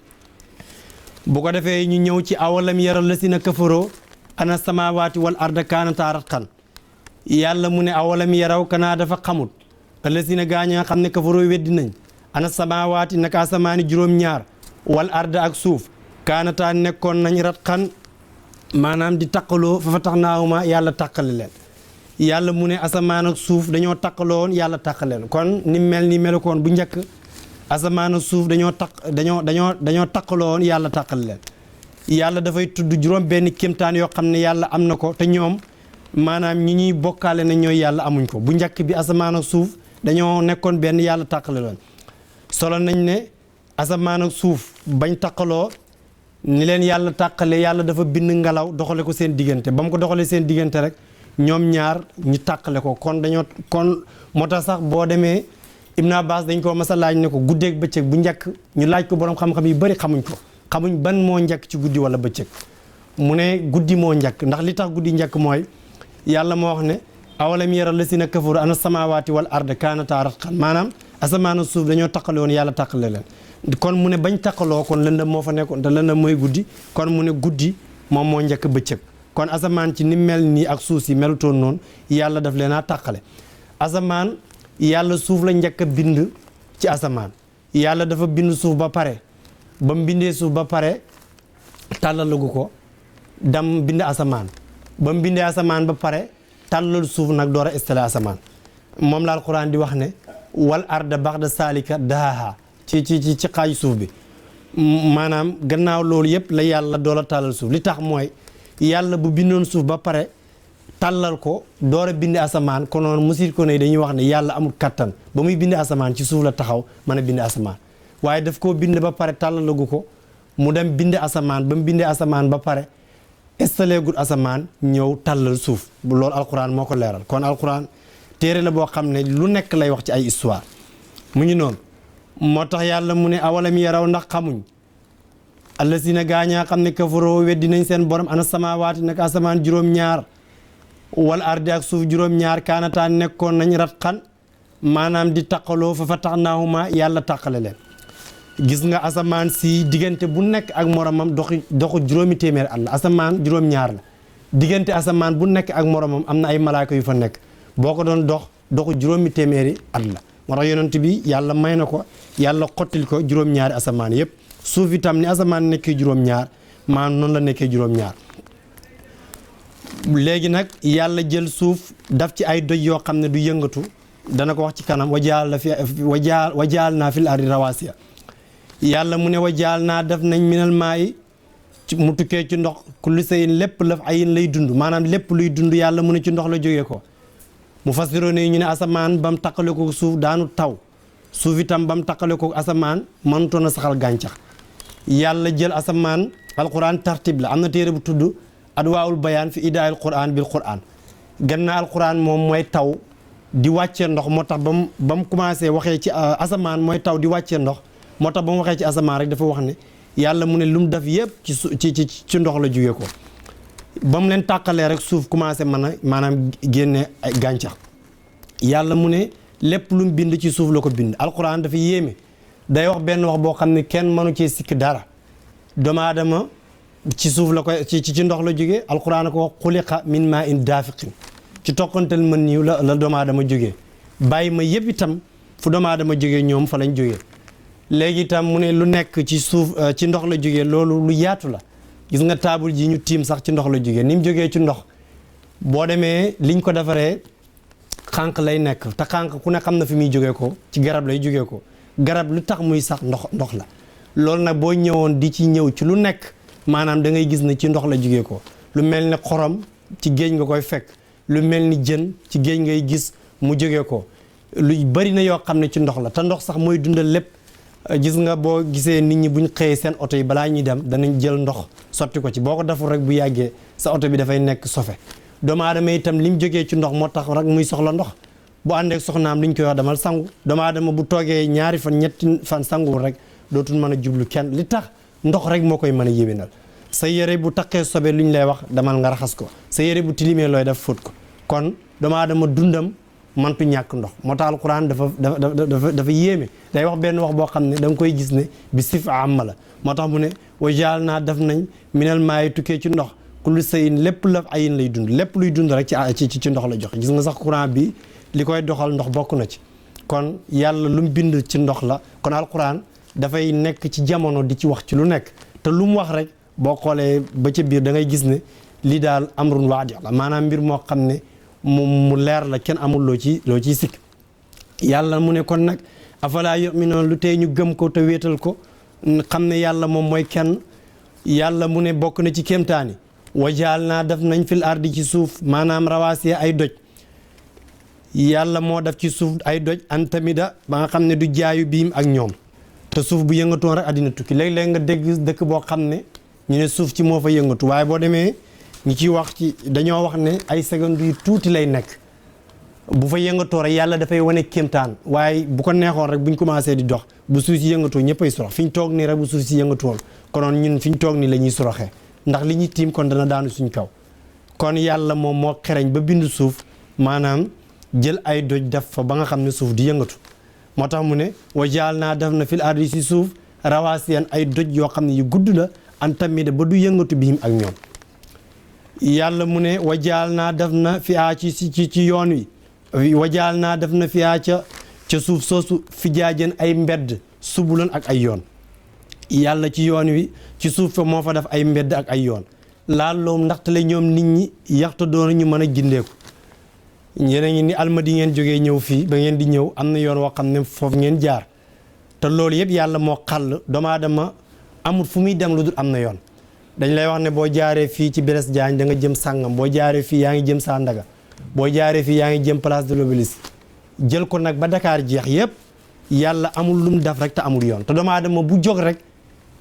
bu ko defee ñu ñëw ci awalam yaral la si na kafaroo ana samawaati wal arda kaanataa ratqan yàlla mu ne awalam yaraw kanaa dafa xamut la si na gaañ nga xam ne kafaroo weddi nañ ana samawaati naka asamaani juróom-ñaar wal arda ak suuf kaanataa nekkoon nañ ratqan maanaam di taqaloo fa fa tax naawuma yàlla taqale leen yàlla mu ne asamaan ak suuf dañoo taqaloo woon yàlla taqale leen kon ni mel ni melukoon bu njëkk asamaan ak suuf dañoo taqaloo woon yàlla taqale leen yàlla dafay tudd juróom benn kéemtaan yoo xam ne yàlla am na ko te ñoom maanaam ñi ñuy bokkaale na ñooy yàlla amuñ ko bu njëkk bi asamaan ak suuf dañoo nekkoon benn yàlla taqale leen solo nañ ne asamaan ak suuf bañ taqaloo ni leen yàlla tàqale yàlla dafa bind ngelaw doxale ko seen diggante ba mu ko doxalee seen diggante rek ñoom ñaar ñu tàqale ko kon moo tax sax boo demee Ibn Abbas dañ ko mas a laaj ne ko guddeeg bëccëg bu njëkk ñu laaj ko borom xam-xam yu bëri xamuñ ban moo njëkk ci guddi wala bëccëg mu ne guddi moo njëkk ndax li tax guddi njëkk mooy yàlla moo wax ne awalam yara lasina kafaru ana samawaati wal arda kaanataa ratqan maanaam asamaan suuf dañoo taqale woon yàlla taqale leen kon mu ne bañ taqaloo kon lëndëm moo fa nekkoon te lëndëm mooy guddi kon mu ne guddi moom moo njëkk bëccëg kon asamaan ci ni mel nii ak suuf si melutoon noonu yàlla daf leen a tàqale asamaan yàlla suuf la njëkk a bind ci asamaan yàlla dafa bind suuf ba pare ba mu bindee suuf ba pare tàllalagu ko dam bind asamaan ba mu bindee asamaan ba pare tàllal suuf nag door a installé asamaan moom la alquran di wax ne wal arda baxda saalika dahaha ci xaaju suuf bi maanaam gannaaw loolu yëpp la yàlla doola tàllal suuf li tax mooy yàlla bu bindoon suuf ba pare tàllal ko door a bind asamaan konoon musit ko ne dañuy wax ne yàlla amul kattan ba muy bind asamaan ci suuf la taxaw mën a bind asamaan waaye daf koo bind ba pare tàllalagu ko mu dem bind asamaan ba mu bindee asamaan ba pare installé gul asamaan ñëw tàllal suuf loolu alquran moo ko leeral kon alquran téere la boo xam ne lu nekk lay wax ci ay histoire mu ngi noonu moo tax yàlla mu ne awalam yaraw ndax xamuñ allasina gaañaa xam ne kafaroo weddi nañ seen borom ana samawaati nag asamaan juróom-ñaar wal ardi ak suuf juróom-ñaar kaanataa nekkoon nañ ratqan maanaam di taqaloo fa fataxnaahuma yàlla taqale leen gis nga asamaan si diggante bu nekk ak moromam doxu juróomi téeméer at la asamaan juróom-ñaar la diggante asamaan bu nekk ak moromam am na ay malaaka yu fa nekk boo ko doon doxu juróomi téeméeri at la moo tax yonent bi yàlla may na ko yàlla xottil ko juróom-ñaari asamaan yëpp suuf itam ni asamaan nekkee juróom-ñaar maanaam noonu la nekkee juróom-ñaar léegi nag yàlla jël suuf daf ci ay doj yoo xam ne du yëngatu dana ko wax ci kanam wajaal naa fil ardi rawasiya yàlla mu ne wajaal naa def nañ minal maayi mu tukkee ci ndox kulli sayin lépp laf ayin lay dund maanaam lépp luy dund yàlla mu ne ci ndox la jógee ko mu fassiroon ñu ne asamaan ba mu taqale ko suuf daanu taw suuf itam ba mu taqale ko asamaan mënutoon a saxal gàncax yàlla jël asamaan alquran tartib la am na téere bu tudd adwaawul bayaan fi idaayil quran bil quran gannaaw alquran moom mooy taw di wàccee ndox moo tax ba mu commencé waxee ci asamaan mooy taw di wàccee ndox moo tax ba mu waxee ci asamaan rek dafa wax ne yàlla mu ne lu mu def yëpp ci ndox la jógee ko ba mu leen tàqalee rek suuf commencé mën a maanaam génne ay gàncax yàlla mu ne lépp lu mu bind ci suuf la ko bind. alquran dafa yéeme day wax benn wax boo xam ne kenn mënu cee sikk dara. doomu aadama ci suuf la koy ci ndox la jógee alquran ko wax xuliqa min maa in daafiqin ci tokkantal mën niw la doomu aadama jógee. bàyyi ma yëpp itam fu doomu aadama jógee ñoom fa lañ jógee. léegi itam mu ne lu nekk ci suuf ci ndox la jógee loolu lu yaatu la. gis nga taabul ji ñu tiim sax ci ndox la jógee ni mu jógee ci ndox boo demee liñ ko defaree xànq lay nekk te xànq ku ne xam na fi muy jógee ko ci garab lay jógee ko garab lu tax muy sax ndox la. loolu nag boo ñëwoon di ci ñëw ci lu nekk maanaam da ngay gis ne ci ndox la jógee ko lu mel ni xorom ci géej nga koy fekk lu mel ni jën ci géej ngay gis mu jógee ko lu bari na yoo xam ne ci ndox la te ndox sax mooy dundal lépp. gis nga boo gisee nit ñi buñ xëyee seen oto yi balaa ñuy dem danañ jël ndox sotti ko ci boo ko deful rek bu yàggee sa oto bi dafay nekk sofe. doomu aadama itam li mu jógee ci ndox moo tax rek muy soxla ndox bu àndeek soxnaam li ñu koy wax damal sangu. doomu aadama bu toogee ñaari fan ñetti fan sanguwul rek dootul mën a jublu kenn li tax ndox rek moo koy mën a yéwénal. sa yére bu taqee sobe lu ñu lay wax damal nga raxas ko sa yére bu tilimee looy def fóot ko kon doomu aadama dundam mantu ñàkk ndox moo tax alquran dafa yéeme day wax benn wax boo xam ne da nga koy gis ne bi sifa amma la moo tax mu ne wa jaal naa def nañ minal maayi tukkee ci ndox kullu sayin lépp la ayin lay dund lépp luy dund rek ci ndox la joxe. gis nga sax courant bi li koy doxal ndox bokk na ci kon yàlla lu mu bind ci ndox la kon alquran dafay nekk ci jamono di ci wax ci lu nekk te lu mu wax rek boo xoolee ba ca biir da ngay gis ne lii daal amrun waadi la maanaam mbir moo xam ne mu leer la kenn amul loo ciy sikk. yàlla mu ne kon nag afalaa yu'minuun lu tey ñu gëm ko te wéetal ko xam ne yàlla moom mooy kenn. yàlla mu ne bokk na ci kéemtaani wa jaal naa def nañ fil ardi ci suuf maanaam rawaasiya ay doj. yàlla moo def ci suuf ay doj antamida ba nga xam ne du jaayu biim ak ñoom te suuf bu yëngatoon rek àddina tukki léeg-léeg nga dégg dëkk boo xam ne ñu ne suuf ci moo fa yëngatu waaye boo demee ñi ciy wax ci dañoo wax ne ay secondes yu tuuti lay nekk bu fa yëngatoo rek yàlla dafay wane kéemtaan waaye bu ko neexoon rek buñ commencé di dox bu suuf si yëngatoo ñëppay sorox fi ñu toog nii rek bu suuf si yëngatoon konoon ñun fi ñu toog nii la ñuy soroxee ndax li ñuy tiim kon dana daanu suñ kaw. kon yàlla moom moo xereñ ba bind suuf maanaam jël ay doj def fa ba nga xam ne suuf di yëngatu moo tax mu ne wa jaal naa def na fil ardi si suuf rawaasiyan ay doj yoo xam ne yu gudd la an tamit ba du yëngatu biim ak ñoom. yàlla mu ne wajaal naa def na fi aa ci yoon wi wajaal naa def na fi aa ca suuf soosu fi jaajen ay mbedd subulan ak ay yoon. yàlla ci yoon wi ci suuf fa moo fa def ay mbedd ak ay yoon laal loom ndaxte la ñoom nit ñi yaxta doon ñu mën a gindeeku. ñeneen ñi ni almadi ngeen jógee ñëw fii ba ngeen di ñëw am na yoon woo xam ne foofu ngeen jaar te loolu yëpp yàlla moo xàll doomu aadama amul fu muy dem lu dul am na yoon. dañ lay wax ne boo jaaree fii ci Blaise Diagne da nga jëm sàngam boo jaaree fii yaa ngi jëm Sandaga boo jaaree fii yaa ngi jëm place de l'Obélisque jël ko nag ba Dakar jeex yëpp yàlla amul lu mu def rek te amul yoon te doomu aadama bu jóg rek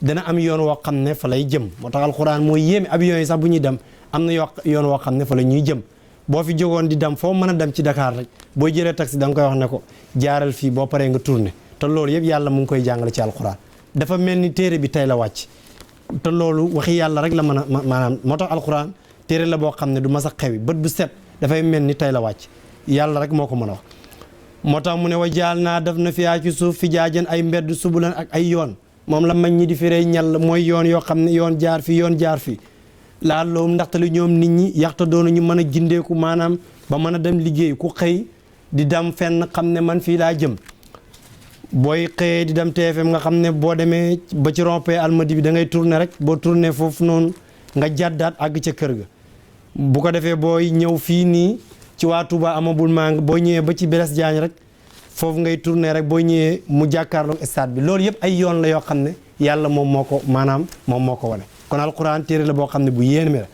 dana am yoon woo xam ne fa lay jëm moo tax alxuraan mooy yéeme avion yi sax bu ñuy dem am na yoon woo xam ne fa la ñuy jëm boo fi jógoon di dem foo mën a dem ci Dakar rek boo jëlee taxi da nga koy wax ne ko jaaral fii boo paree nga tourné te loolu yëpp yàlla mu ngi koy jàngale ci alxuraan dafa mel ni téere bi tey la wàcc. te loolu waxi yàlla rek la mën a maanaam moo tax alxuraan téere la boo xam ne du mas a xewi bët bu set dafay mel ni tey la wàcc yàlla rek moo ko mën a wax. moo tax mu ne wa jaal naa def na fiyaa ci suuf fi jaajen ay mbedd subulan ak ay yoon moom la mag ñi di firee ñal mooy yoon yoo xam ne yoon jaar fi yoon jaar fi laal loolu ndaxte lu ñoom nit ñi yaxta doonu ñu mën a gindeeku maanaam ba mën a dem liggéey ku xëy di dem fenn xam ne man fii laa jëm. booy xëyee di dem TFM nga xam ne boo demee ba ci rond-point Almadies bi da ngay tourner rek boo tourner foofu noonu nga jàddaat àgg ca kër ga bu ko defee booy ñëw fii nii ci waa Touba amabul maa nga boo ñëwee ba ci Blaise Diagne rek foofu ngay tourner rek boo ñëwee mu jàkkaarloog stade bi loolu yëpp ay yoon la yoo xam ne yàlla moom moo ko maanaam moom moo ko wane kon alquran téere la boo xam ne bu yéen mi la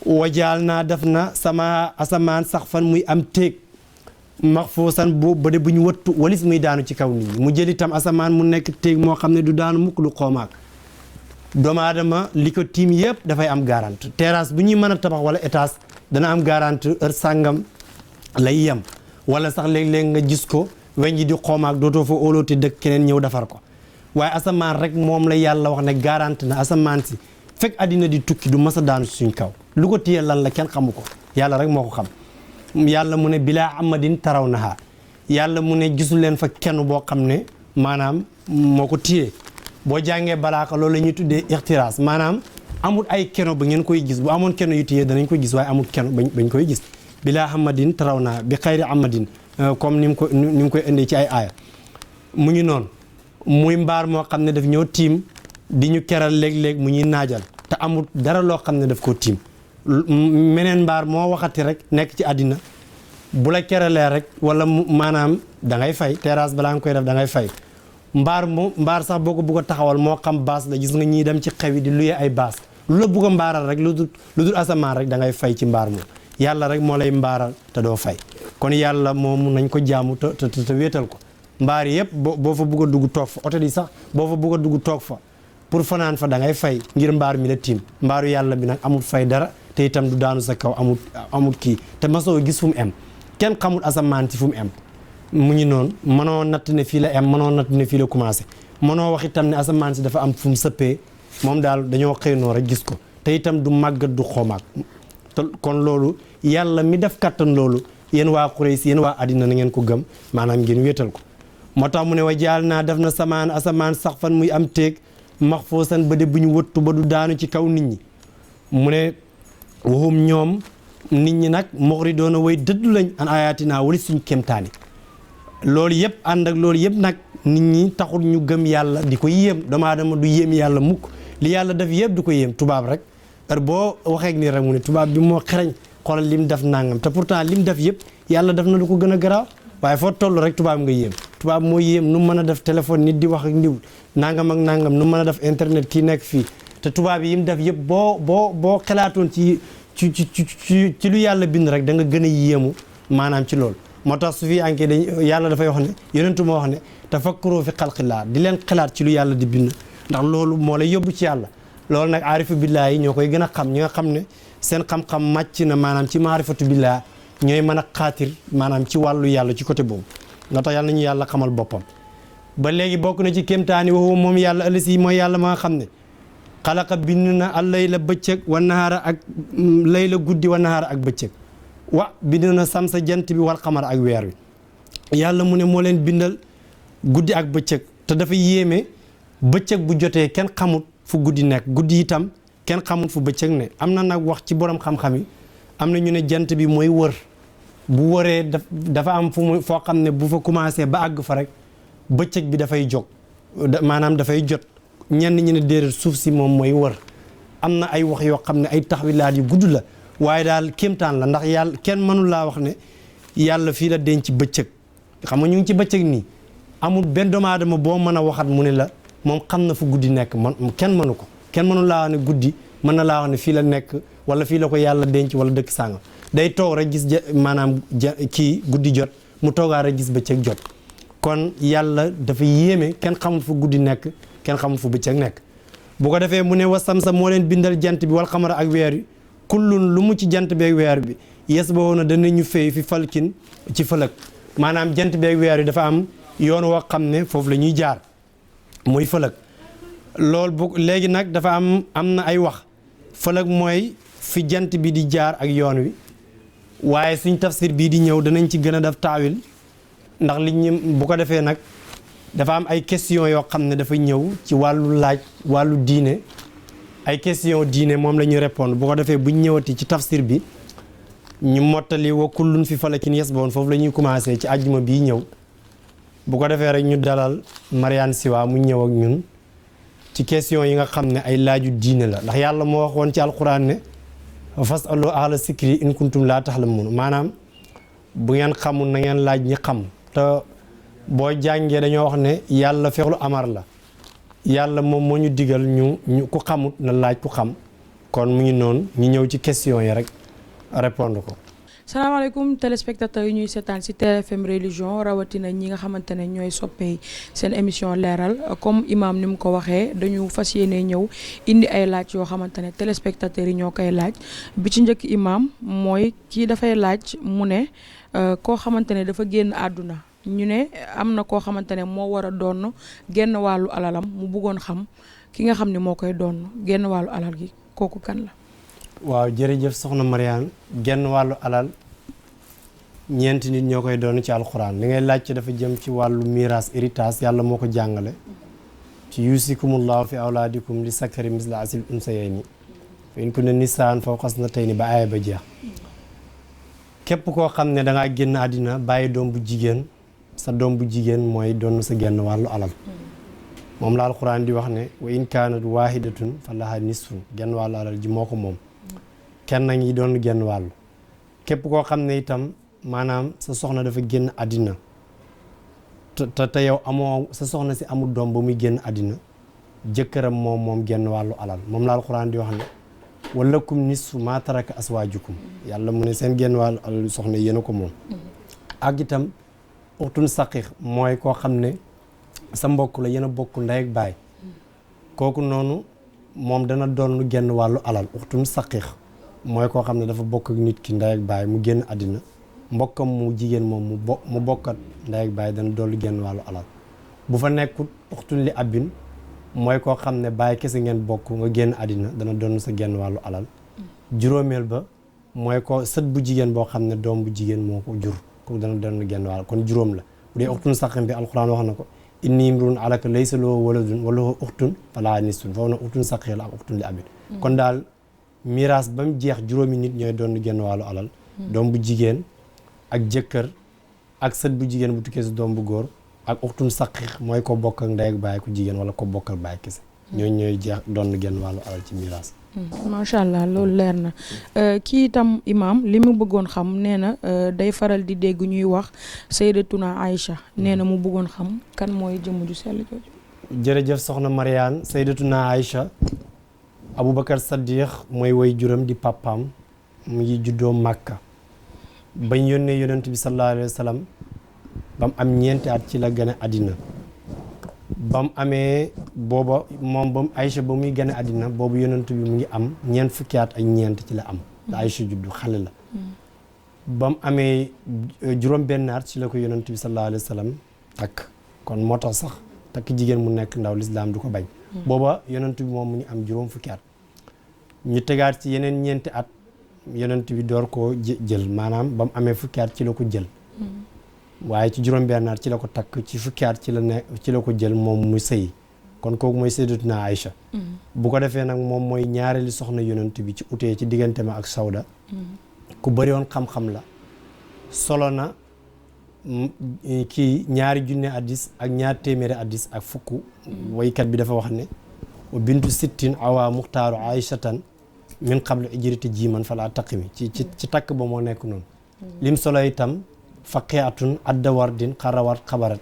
wajaal naa def na sama asamaan sax fan muy am téeg maxfuusan ba de bu ñu wëttu walis muy daanu ci kaw nit ñi mu jël itam asamaan mu nekk téeg moo xam ne du daanu mukk du xoomaak doomu aadama li ko tiim yëpp dafay am garante terrasse bu ñuy mën a tabax wala étage dana am garante heure sàngam lay yem wala sax léeg-léeg nga gis ko weñ ji di xoomaak dootoo fa óoloote dëkk keneen ñëw defar ko waaye asamaan rek moom la yàlla wax ne garante na asamaan si fekk àddina di tukki du mas a daanu suñ kaw lu ko téye lan la kenn xamu ko yàlla rek moo ko xam yàlla mu ne bilaa amadin taraw naha yàlla mu ne gisul leen fa kenn boo xam ne maanaam moo ko téye boo jàngee balaaka loolu la ñuy tuddee ixtiraas maanaam amul ay keno ba ngeen koy gis bu amoon keno yu téye danañ koy gis waaye amul keno bañ koy gis bilaa amadin taraw naha bi xayri amadin comme ni mu koy indee ci ay aaya mu ngi noonu muy mbaar moo xam ne daf ñoo tiim di ñu keral léeg-léeg mu ñuy naajal te amul dara loo xam ne daf koo tiim meneen mbaar moo waxati rek nekk ci àddina bu la keralee rek wala maanaam da ngay fay terrasse balaa nga koy def da ngay fay mbaar sax boo ko bugg a taxawal moo xam baas la gis nga ñii dem ci xew yi di luye ay baas lu la bugg a mbaaral rek lu dul asamaan rek da ngay fay ci mbaar moom yàlla rek moo lay mbaaral te doo fay kon yàlla moom nañ ko jaamu te wéetal ko mbaar yëpp boo fa bugg a dugg toog fa oto di sax boo fa bugg a dugg toog fa pour fanaan fa da ngay fay ngir mbaar mi la tiim mbaaru yàlla bi nag amul fay dara te itam du daanu sa kaw amul kii te masoo gis fu mu em kenn xamul asamaan ci fu mu em mu ngi noonu mënoo natt ne fii la em mënoo natt ne fii la commencé mënoo wax itam ne asamaan si dafa am fu mu sëppee moom daal dañoo xëy noo rek gis ko te itam du màggat du xomaak te kon loolu yàlla mi def kattan loolu yéen waa Quraysh yéen waa àddina na ngeen ko gëm maanaam ngeen wéetal ko moo tax mu ne wa jaal naa def na asamaan sax fan muy am téeg maxfuusan ba de bu ñu wëttu ba du daanu ci kaw nit ñi mu ne waxum ñoom nit ñi nag moxri doona way dëddu lañ an ayatina wali suñ kéemtaani loolu yëpp ànd ak loolu yëpp nag nit ñi taxul ñu gëm yàlla di ko yéem doomu aadama du yéem yàlla mukk li yàlla def yëpp du ko yéem tubaab rek heure boo waxeek nii rek mu ne tubaab bi moo xereñ xoolal lim def nangam te pourtant lim def yëpp yàlla def na lu ko gën a garaaw waaye foo toll rek tubaab nga yéem tubaab moo yéem nu mën a def téléphone nit di wax ak ndiw nangam ak nangam nu mën a def internet kii nekk fii te tubaab yi mu def yëpp boo xalaatoon ci lu yàlla bind rek da nga gën a yéemu maanaam ci loolu moo tax su fi anke dañ yàlla dafay wax ne yonentu moo wax ne tafakkuroo fi xalqillaa di leen xalaat ci lu yàlla di bind ndax loolu moo lay yóbbu ci yàlla loolu nag aarifu billaa yi ñoo koy gën a xam ñi nga xam ne seen xam-xam màcc na maanaam ci maarifatu billaa ñooy mën a xaatir maanaam ci wàllu yàlla ci côté boobu nga tax yàlla nañu yàlla xamal boppam ba léegi bokk na ci kéemtaani waxu moom yàlla ëllësi mooy yàlla ma nga xam ne xalaqa bind na al layla bëccëg wa nahaara ak layla guddi wa nahaara ak bëccëg bind na samsa jant bi wal xamar ak weer wi yàlla mu ne moo leen bindal guddi ak bëccëg te dafa yéeme bëccëg bu jotee kenn xamut fu guddi nekk guddi itam kenn xamut fu bëccëg ne am na nag wax ci borom xam-xam yi am na ñu ne jant bi mooy wër bu wëree dafa am foo xam ne bu fa commencé ba àgg fa rek bëccëg bi dafay jóg maanaam dafay jot ñenn ñi ne déedéet suuf si moom mooy wër am na ay wax yoo xam ne ay taxawilaat yu gudd la waaye daal kéemtaan la ndax yàlla kenn mënul laa wax ne yàlla fii la denc bëccëg xam nga ñu ngi ci bëccëg nii amul benn doomu aadama boo mën a waxat mu ne la moom xam na fu guddi nekk kenn mënu ko kenn mënul laa wax ne guddi mën na laa wax ne fii la nekk wala fii la ko yàlla denc wala dëkk sàngam day toog rek gis maanaam kii guddi jot mu toogaa rek gis bëccëg jot kon yàlla dafa yéeme kenn xamul fu guddi nekk kenn xamul fu bëccëg nekk bu ko defee mu ne wasamsa moo leen bindal jant bi wal xamara ak weer wi kullun lu mu ci jant beeg weer bi yes boo na danañu fay fi falkin ci fëlëg maanaam jant beeg weer wi dafa am yoon woo xam ne foofu la ñuy jaar muy fëlëg loolu bu léegi nag dafa am na ay wax fëlëg mooy fi jant bi di jaar ak yoon wi waaye suñ tafsir bii di ñëw danañ ci gën a def taawil ndax li ñu bu ko defee nag dafa am ay question yoo xam ne dafa ñëw ci wàllu laaj wàllu diine ay question diine moom la ñuy répondre bu ko defee buñ ñëwati ci tafsir bi ñu mottali wa kullun fi falakin yasbahun foofu la ñuy commencé ci àjjuma bii ñëw bu ko defee rek ñu dalal Mariane Siwa mu ñëw ak ñun ci question yi nga xam ne ay laaju diine la ndax yàlla moo waxoon ci alquran ne fasalu ahla sikri in kuntum laa taxlamuun maanaam bu ngeen xamul na ngeen laaj ñi xam te boo jàngee dañoo wax ne yàlla fexlu amar la yàlla moom moo ñu digal ñu ku xamut na laaj ku xam kon mu ngi noonu ñu ñëw ci question yi rek répondre ko. salaamaaleykum téléspectateurs yi ñuy seetaan ci TFM religion rawatina ñi nga xamante ne ñooy soppee seen émission leeral comme imam ni mu ko waxee dañu fas yéene ñëw indi ay laaj yoo xamante ne téléspectateurs yi ñoo koy laaj bi ci njëkk imam mooy kii dafay laaj mu ne koo xamante ne dafa génn àdduna ñu ne am na koo xamante ne moo war a doon genn wàllu alalam mu bëggoon xam ki nga xam ne moo koy doon genn wàllu alal gi kooku kan la. waaw jërëjëf soxna Mariane genn wàllu alal ñeenti nit ñoo koy doon ci alxuraan li ngay laaj ci dafa jëm ci wàllu miraas héritage yàlla moo ko jàngale ci yusikumullahu fi awlaadikum li sakari misla asil unsayayni fa in kunna nisaan fawqa isnatayni ba aaya ba jeex képp koo xam ne da ngaa génn àddina bàyyi doom bu jigéen sa doom bu jigéen mooy doon sa genn wàllu alal moom la alxuraan di wax ne wa in kaanat waahidatun fa laha nisfun genn wàllu alal ji moo ko moom kenn ngi doon genn wàllu képp koo xam ne itam maanaam sa soxna dafa génn àddina te yow amoo sa soxna si amul doom ba muy génn àddina jëkkëram moom genn wàllu alal moom la alxuraan di wax ne walakum nisfu maa taraka aswaajukum yàlla mu ne seen genn wàllu alal soxna yéen a ko moom ak itam uxtun saqiix mooy koo xam ne sa mbokk la yéen a bokk ndey ak baay kooku noonu moom dana doon genn wàllu alal uxtun saqiix mooy koo xam ne dafa bokk ak nit ki ndey ak baay mu génn àddina mbokkam mu jigéen moom mu bokkat ndey ak baay dana dollu genn wàllu alal bu fa nekkut uxtun li abin mooy koo xam ne baay kese ngeen bokk nga génn àddina dana doon sa genn wàllu alal juróomeel ba mooy ko sët bu jigéen boo xam ne doom bu jigéen moo ko jur kooku dana doon genn wàll kon juróom la bu dee uxtun saqiix bi alxuraan wax na ko inni imruun alaka laysa lahu waladun wa lahu uxtun falahaa nisfun foofu na uxtun saqiix la ak uxtun li abin kon daal miraas ba mu jeex juróomi nit ñooy doon genn wàllu alal doom bu jigéen ak jëkkër ak sët bu jigéen bu tukkee si doom bu góor ak uxtun saqiix mooy ko bokk ak ndey ak baay ku jigéen wala ko bokkal baay kese ñooy jeex doon genn wàllu alal ci miraas macha allah loolu leer na kii itam imaam li mu bëggoon xam nee na day faral di dégg ñuy wax Sayyidatuna Aïcha nee na mu bëggoon xam kan mooy jëmm ju sell jooju. jërëjëf soxna Mariane Sayyidatuna Aïcha Aboubacar Saddiq mooy woy juram di papaam mu ngi juddoo Màkka bañ yónnee yonent bi sallallahu alayhi wa sallam ba mu am ñeenti at ci la gane àddina ba mu amee booba moom ba Aïcha ba muy gane àddina boobu yonent bi mu ngi am ñeent fukki at ak ñeent ci la am la Aïcha juddu xale la ba mu amee juróom benn at ci la ko yonent bi sallallahu alayhi wa sallam takk kon moo tax sax takk jigéen mu nekk ndaw lislaam du ko bañ booba yonent bi moom mu ngi am juróom fukki at ñu tegaat ci yeneen ñeenti at yonent bi door koo jël maanaam ba mu amee fukki at ci la ko jël waaye ci juróom benn at ci la ko takk ci fukki at ci la ko jël moom mu sëy kon kooku mooy Sayyidatuna Aïcha bu ko defee nag moom mooy ñaareeli soxna yonent bi ci utee ci diggante ma ak Sawda ku bëri woon xam-xam la solo na kii ñaari junne addis ak ñaar téeméeri addis ak fukk waykat bi dafa wax ne wa bintu sittin awa muxtaaru aïchatan min qablu ijriti jiman fala taqimi ci takk ba moo nekk noonu lim solo itam faqiatun adda wardin xarawat xabarat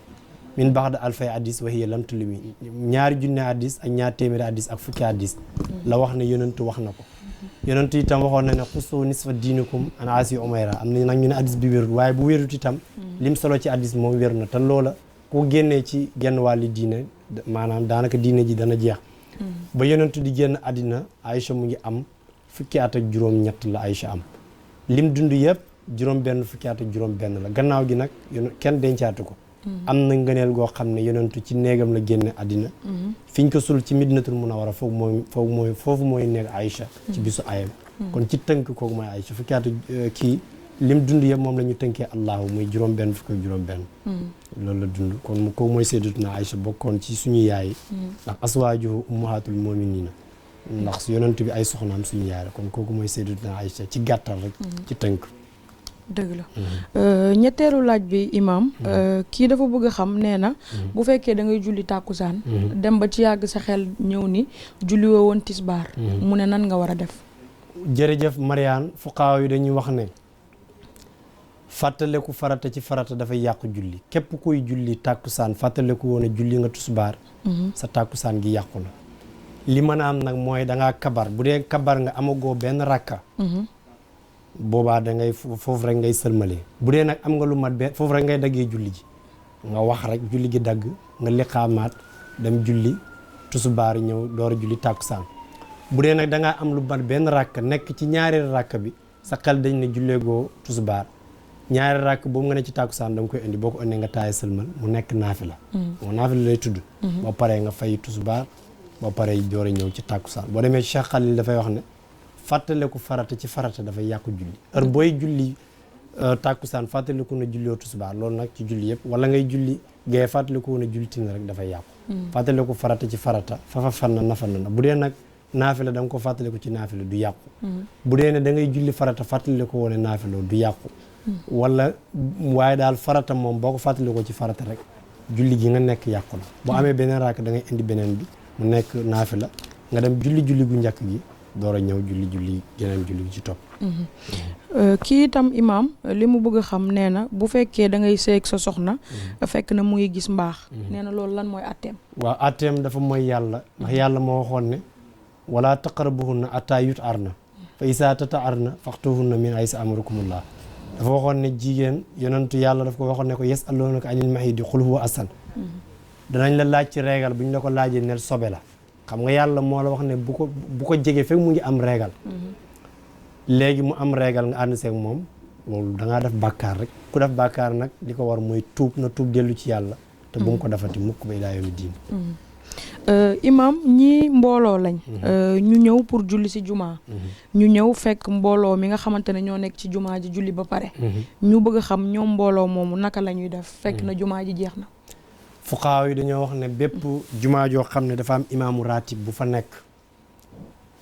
min baxda alfay addis wa hiya lam tulimi ñaari junne addis ak ñaar téeméeri addis ak fukki addis la wax ne yonentu wax na ko yonentu itam waxoon na ne xusu nisfa diinikum an asi umayra am na nag ñu ne addis bi wérut waaye bu wérut itam lim solo ci addis moom wér na te loola ku génnee ci genn wàlli diine maanaam daanaka diine ji dana jeex ba yonentu di génn àddina Aïcha mu ngi am fukki at ak juróom ñett la Aïcha am lim dund yëpp juróom benn fukki at ak juróom benn la gannaaw gi nag kenn dencaatu ko am na ngëneel goo xam ne yonentu ci néegam la génne àddina fiñ ko sul ci Madinatul Munawwara foofu mooy néeg Aïcha ci bisu ayam kon ci tënk kooku mooy Aïcha fukki at kii lim dund yëpp moom la ñu tënkee allahu muy juróom benn fukki ak juróom benn loolu la dund kon kooku mooy Sayyidatuna Aïcha bokkoon ci suñu yaay ndax aswaajuhu ummahatul muminina ndax yonent bi ay soxnaam suñu yaay la kon kooku mooy Sayyidatuna Aïcha ci gàttal rek ci tënk dëgg la ñetteelu laaj bi imaam kii dafa bëgg a xam nee na bu fekkee da ngay julli tàkkusaan dem ba ci yàgg sa xel ñëw ni julli woo woon tisbaar mu ne nan nga war a def jërëjëf Mariane fuqaaw yi dañuy wax ne fàttaleku farata ci farata dafay yàqu julli képp kuy julli tàkkusaan fàttaleku woon a julli nga tisbaar sa tàkkusaan gi yàqu na li mën a am nag mooy dangaa kabar bu dee kabar nga amagoo benn rakka boobaa da ngay foofu rek ngay sëlmalee bu dee nag am nga lu mat benn foofu rek ngay daggee julli ji nga wax rek julli gi dagg nga liqaamaat dem julli tusubaar ñëw door a julli tàkkusaan bu dee nag dangaa am lu mat benn rakk nekk ci ñaareelu rakk bi sa xel dañ ne julleegoo tusubaar ñaari rakk boobu nga ne ci tàkkusaan da nga koy indi boo ko indee nga taaya sëlmal mu nekk naafila moo naafila lay tudd boo paree nga fay tusubaar boo paree door a ñëw ci tàkkusaan boo demee Cheikh Khalil dafay wax ne fàttaleku farata ci farata dafay yàqu julli heure booy julli tàkkusaan fàttaliku na julli tisbaar loolu nag ci julli yëpp wala ngay julli gee fàttaliku na julli timis rek dafay yàqu fàttaliku farata ci farata fafa fan na nafan na bu dee nag naafila da nga ko fàttaliku ci naafila du yàqu bu dee ne da ngay julli farata fàttaliku woone naafila du yàqu wala waaye daal farata moom boo ko fàttalikoo ci farata rek julli gi nga nekk yàqu la boo amee beneen raak da ngay indi beneen bi mu nekk naafila nga dem julli gu njëkk gi door a ñëw julli geneen julli gi ci topp kii itam imaam li mu bëgg a xam nee na bu fekkee da ngay seeg sa soxna fekk na mu ngi gis mbaax nee na loolu lan mooy atteem waaw atteem dafa mooy yàlla ndax yàlla moo waxoon ne wala taqrabuhunna ataa yut arna fa isaa tata arna faxtuhunna min aysa amarakumullah dafa waxoon ne jigéen yonentu yàlla daf ko waxoon ne ko yasalunaka anil mahidi qul huwa asan danañ la laaj ci réegal bu ñu la ko laajee nel sobe la xam nga yàlla moo la wax ne bu ko jege fekk mu ngi am réegal léegi mu am réegal nga ànd seeg moom loolu da ngaa def bàkkaar rek ku def bàkkaar nag li ko war mooy tuub na tuub dellu ci yàlla te bu mu ko defati mukk ba ilaa yawmi diin imam ñii mbooloo lañ ñu ñëw pour julli ci jumaa ñu ñëw fekk mbooloo mi nga xamante ne ñoo nekk ci jumaa ji julli ba pare ñu bëgg a xam ñoom mbooloo moomu naka la ñuy def fekk na jumaa ji jeex na fuqaaw yi dañoo wax ne bépp jumaa joo xam ne dafa am imaamu ratib bu fa nekk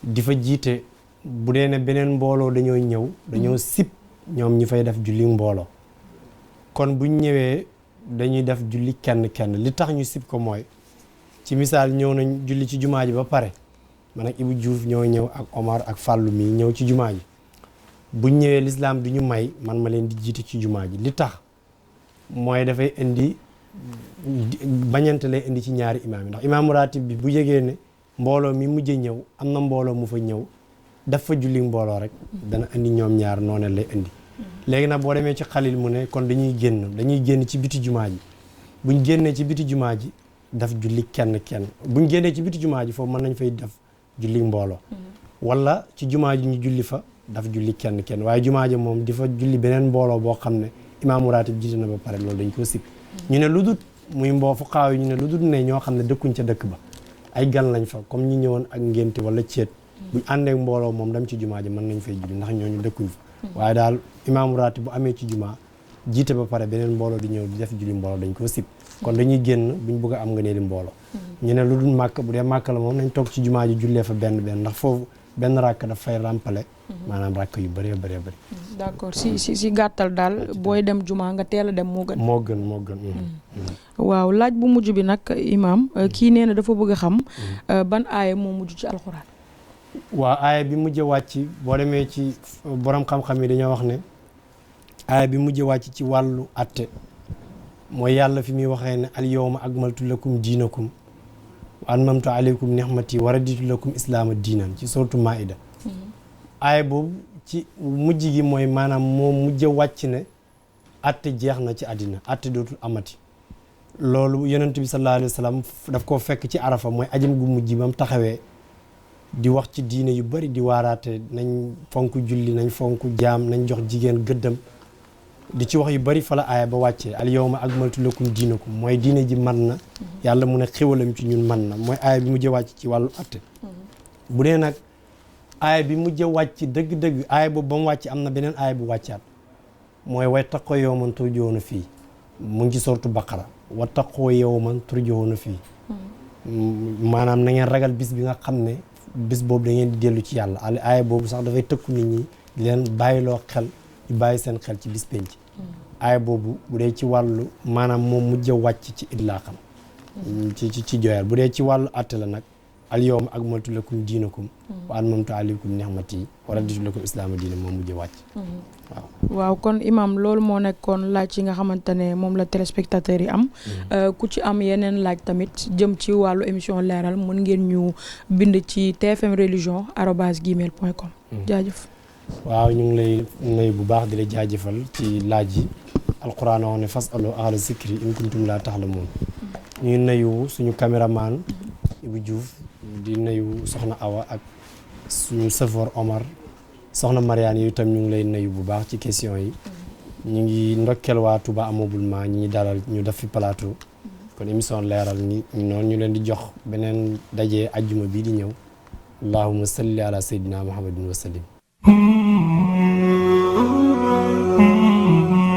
di fa jiite bu dee ne beneen mbooloo dañoo sib ñoom ñi fay def julli mbooloo kon buñ ñëwee dañuy def julli kenn li tax ñu sib ko mooy ci misaal ñëw nañ julli ci jumaa ji ba pare man ak Ibou Diouf ñëw ak Omar ak Fallou mi ñëw ci jumaa ji buñ ñëwee lislaam du ñu may man ma leen di jiite ci jumaa ji li tax mooy dafay indi bañante lay indi ci ñaari imaam yi ndax imaamu ratib bi bu yégee ne mbooloo mi mujj ñëw am na mbooloo mu fa ñëw daf fa julli mbooloo rek dana indi ñoom ñaar noonu lay indi léegi nag boo demee ci xalil mu ne kon dañuy génn ci biti jumaa ji buñ génnee ci biti jumaa ji daf julli kenn buñ génnee ci biti jumaa ji foofu mën nañ fay def julli mbooloo wala ci jumaa ji ñu julli fa daf julli kenn waaye jumaa ji moom di fa julli beneen mbooloo boo xam ne imaamu ratib jiite na ba pare loolu dañ ko sib ñu ne lu dut muy fuqaaw yi ñu ne lu dut ne ñoo xam ne dëkkuñ ca dëkk ba ay gan lañ fa comme ñi ñëwoon ak ngénte wala ceet buñ àndeek mbooloo moom dem ci jumaa ji mën nañ fay julli ndax ñooñu dëkkuñ fa waaye daal imaamu ratib bu amee ci jumaa jiite ba pare beneen mbooloo di ñëw di def julli mbooloo dañ ko sib kon dañuy génn buñ bëgg a am nga nee di mbooloo ñu ne lu dul màkk bu dee màkk la moom nañ toog ci jumaa ji jullee fa benn ndax foofu benn ràkk daf fay ràmpale maanaam ràkk yu bëree bëri d'accord si gàttal daal booy dem jumaa nga teel a dem moo gën waaw laaj bu mujj bi nag imaam kii nee na dafa bëgg a xam ban aaya moo mujj ci alxuraan waaw aaya bi mujj wàcc boo demee ci borom xam-xam yi dañoo wax ne aaya bi mujj wàcc ci wàllu atte mooy yàlla fi muy waxee ne al yawma akmaltu lakum diinakum wa atmamtu alaykum nihmati wa raditu lakum islaama diinan ci suratu maida aaya boobu ci mujj gi mooy maanaam moo mujj wàcc ne atte jeex na ci àddina atte dootul amati loolu yonent bi sallallahu alayhi wa sallam daf koo fekk ci arafa mooy ajam gu mujj ba mu taxawee di wax ci diine yu bari di waaraate nañ fonk julli nañ fonk jaam nañ jox jigéen gëddam di ci wax yu bari fa la aaya ba wàccee al yawma akmaltu lakum diinakum mooy diine ji man na yàlla mu ne xéwalam ci ñun man na mooy aaya bi mujj wàcc ci wàllu atte bu dee nag aaya bi mujj wàcc dëgg-dëgg aaya boobu ba mu wàcc am na beneen aaya bu wàccaat mooy wattaqoo yawman turja'uuna fii mu ngi ci sortu baqara wattaqoo yawman turja'uuna fii maanaam na ngeen ragal bis bi nga xam ne bis boobu da ngeen di dellu ci yàlla aaya boobu sax dafay tëkku nit ñi di leen bàyyiloo xel ñu bàyyi seen xel ci bis penc aaya boobu bu dee ci wàllu maanaam moom mujj wàcc ci idlaaqam ci joyal bu dee ci wàllu atte la nag al yawma akmaltu lakum diinakum wa atmamtu alaykum nihmati wa raditu lakum islaama diina moom mujj wàcc waaw kon imam loolu moo nekkoon laaj yi nga xamante ne moom la téléspectateurs yi am ku ci am yeneen laaj tamit jëm ci wàllu émission leeral mën ngeen ñu bind ci tfmreligion@gmail.com jaajëf waaw ñu ngi lay nuyu bu baax di la jaajëfal ci laaj yi alquran wax ne fasalu ahla zikri in kuntum laa ta'lamuun ñuy nuyu suñu caméraman Ibou Diouf di nuyu soxna Awa ak suñu chauffeur Omar soxna Mariane yi itam ñu ngi lay nuyu bu baax ci question yi ñu ngi ndokkeel waa Touba Ameublement ñi dalal ñu def fi plateau kon émission leeral ñi noonu ñu leen di jox beneen daje ajjuma bii di ñëw allahumma salli ala sayyidina muhammadin wa sallim Mm-hmm.